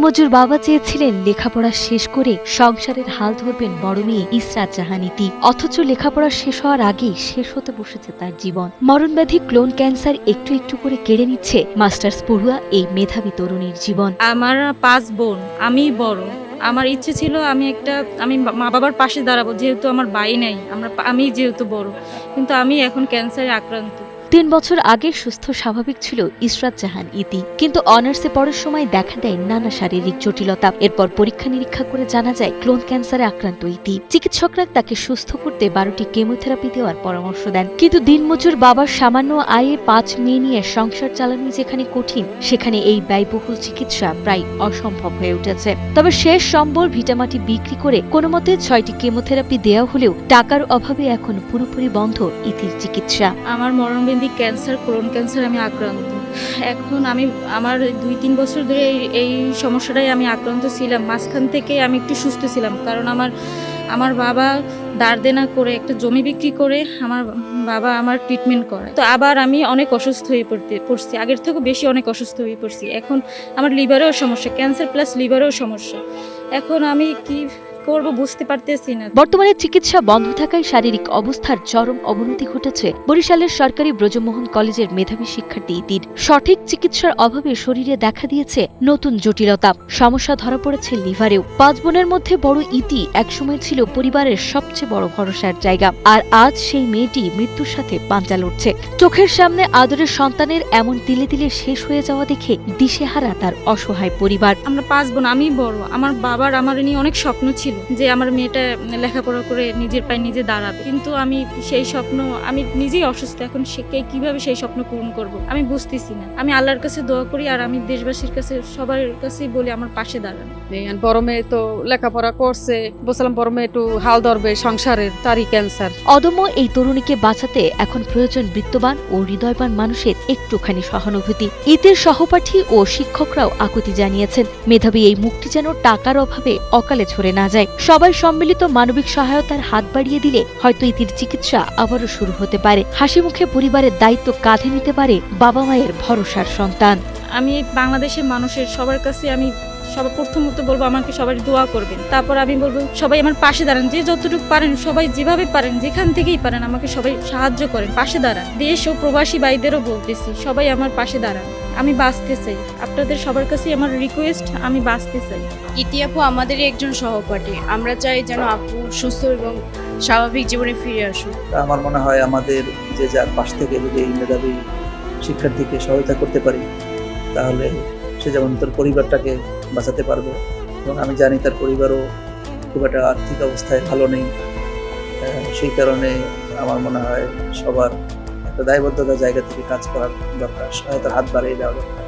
দিনমজুর বাবা চেয়েছিলেন লেখাপড়া শেষ করে সংসারের হাল ধরবেন বড় মেয়ে ইসরাত জাহান ইতি। অথচ লেখাপড়া শেষ হওয়ার আগেই শেষ হতে বসেছে তার জীবন। মরণব্যাধি ক্লোন ক্যান্সার একটু একটু করে কেড়ে নিচ্ছে মাস্টার্স পড়ুয়া এই মেধাবী তরুণীর জীবন। আমার 5 বোন, আমি বড়। আমার ইচ্ছে ছিল আমি মা বাবার পাশে দাঁড়াবো, যেহেতু আমার ভাই নাই, আমি যেহেতু বড়, কিন্তু আমি এখন ক্যান্সারে আক্রান্ত। 3 বছর আগে সুস্থ স্বাভাবিক ছিল ইসরাত জাহান ইতি, কিন্তু অনার্সে পড়ার সময় দেখা দেয় নানা শারীরিক জটিলতা। এরপর পরীক্ষা নিরীক্ষা করে জানা যায় ক্লোন ক্যান্সারে আক্রান্ত ইতি। চিকিৎসকরা তাকে সুস্থ করতে 12টি কেমোথেরাপি দেওয়ার পরামর্শ দেন, কিন্তু দিনমজুর বাবার সামান্য আয়ে 5 মেয়ে নিয়ে সংসার চালানো যেখানে কঠিন, সেখানে এই ব্যয়বহুল চিকিৎসা প্রায় অসম্ভব হয়ে উঠেছে। তবে শেষ সম্বল ভিটামাটি বিক্রি করে কোনো মতে 6টি কেমোথেরাপি দেওয়া হলেও টাকার অভাবে এখন পুরোপুরি বন্ধ ইতির চিকিৎসা। আমার মরণব্যাধি ক্যান্সার, ক্লোন ক্যান্সার আমি আক্রান্ত। এখন আমার 2-3 বছর ধরে এই সমস্যাটাই আমি আক্রান্ত ছিলাম। মাঝখান থেকে আমি একটু সুস্থ ছিলাম, কারণ আমার বাবা দাঁড় দেনা করে একটা জমি বিক্রি করে আমার বাবা আমার ট্রিটমেন্ট করে। তো আবার আমি অনেক অসুস্থ হয়ে পড়ছি, আগের থেকে বেশি অনেক অসুস্থ হয়ে পড়ছি। এখন আমার লিভারেও সমস্যা, ক্যান্সার প্লাস লিভারেও সমস্যা। এখন আমি কি করব বুঝতে পারতেছি না। বর্তমানে চিকিৎসা বন্ধ থাকায় শারীরিক অবস্থার চরম অবনতি ঘটেছে বরিশালের সরকারি ব্রজমোহন কলেজের মেধাবী শিক্ষার্থী ইতির। সঠিক চিকিৎসার অভাবে শরীরে দেখা দিয়েছে নতুন জটিলতা, সমস্যা ধরা পড়েছে লিভারেও। 5 বোনের মধ্যে বড় ইতি একসময় ছিল পরিবারের সবচেয়ে বড় ভরসার জায়গা, আর আজ সেই মেয়েটি মৃত্যুর সাথে পাঞ্জা লড়ছে। চোখের সামনে আদরের সন্তানের এমন তিলে তিলে শেষ হয়ে যাওয়া দেখে দিশেহারা তার অসহায় পরিবার। আমরা 5 বোন, আমি বড়। আমার বাবার আমার নিয়ে অনেক স্বপ্ন ছিল যে আমার মেয়েটা লেখাপড়া করে নিজের পায়ে নিজে দাঁড়াবে, কিন্তু আমি সেই স্বপ্ন, আমি নিজেই অসুস্থ, এখন কিভাবে সেই স্বপ্ন পূরণ করব আমি বুঝতেছি না। আমি আল্লাহর কাছে দোয়া করি, আর আমি দেশবাসীর কাছে সবার কাছেই বলি আমার পাশে দাঁড়ান। বড় মেয়ে তো লেখাপড়া করছে, বলছিলাম বড় মেয়ে একটু হাল ধরবে সংসারের, তারই ক্যান্সার। অদম্য এই তরুণীকে বাঁচাতে এখন প্রয়োজন বিত্তবান ও হৃদয়বান মানুষের একটুখানি সহানুভূতি। ইতির সহপাঠী ও শিক্ষকরাও আকুতি জানিয়েছেন, মেধাবী এই মুখটি যেন টাকার অভাবে অকালে ঝরে না যায়। সবাই সম্মিলিত মানবিক সহায়তার হাত বাড়িয়ে দিলে হয়তো ইতির চিকিৎসা আবারও শুরু হতে পারে। হাসি মুখে পরিবারের দায়িত্ব কাঁধে নিতে পারে বাবা মায়ের ভরসার সন্তান। আমি বাংলাদেশের মানুষের সবার কাছে আমি সবার প্রথমত বলবো আমাকে সবাই দোয়া করবেন। তারপর আমি বলবো সবাই আমার পাশে দাঁড়ান, যে যতটুকু পারেন, সবাই যেভাবে পারেন, যেখান থেকেই পারেন আমাকে সবাই সাহায্য করেন, পাশে দাঁড়ান। দেশ ও প্রবাসী ভাইদেরও বলতেছি, সবাই আমার পাশে দাঁড়ান। আমি বাঁচতে চাই, আপনাদের সবার কাছে আমার রিকোয়েস্ট, আমি বাঁচতে চাই। ইতি আপু আমাদেরই একজন সহপাঠী, আমরা চাই যেন আপু সুস্থ এবং স্বাভাবিক জীবনে ফিরে আসুক। আমার মনে হয় আমাদের যে যার পাশ থেকে যদি এই মেধাবী শিক্ষার্থীকে সহায়তা করতে পারি, তাহলে সে যেমন তার পরিবারটাকে বাঁচাতে পারবে। এবং আমি জানি তার পরিবারও খুব একটা আর্থিক অবস্থায় ভালো নেই, সেই কারণে আমার মনে হয় সবার একটা দায়বদ্ধতার জায়গা থেকে কাজ করার দরকার, সহায়তার হাত বাড়িয়ে দেওয়া দরকার।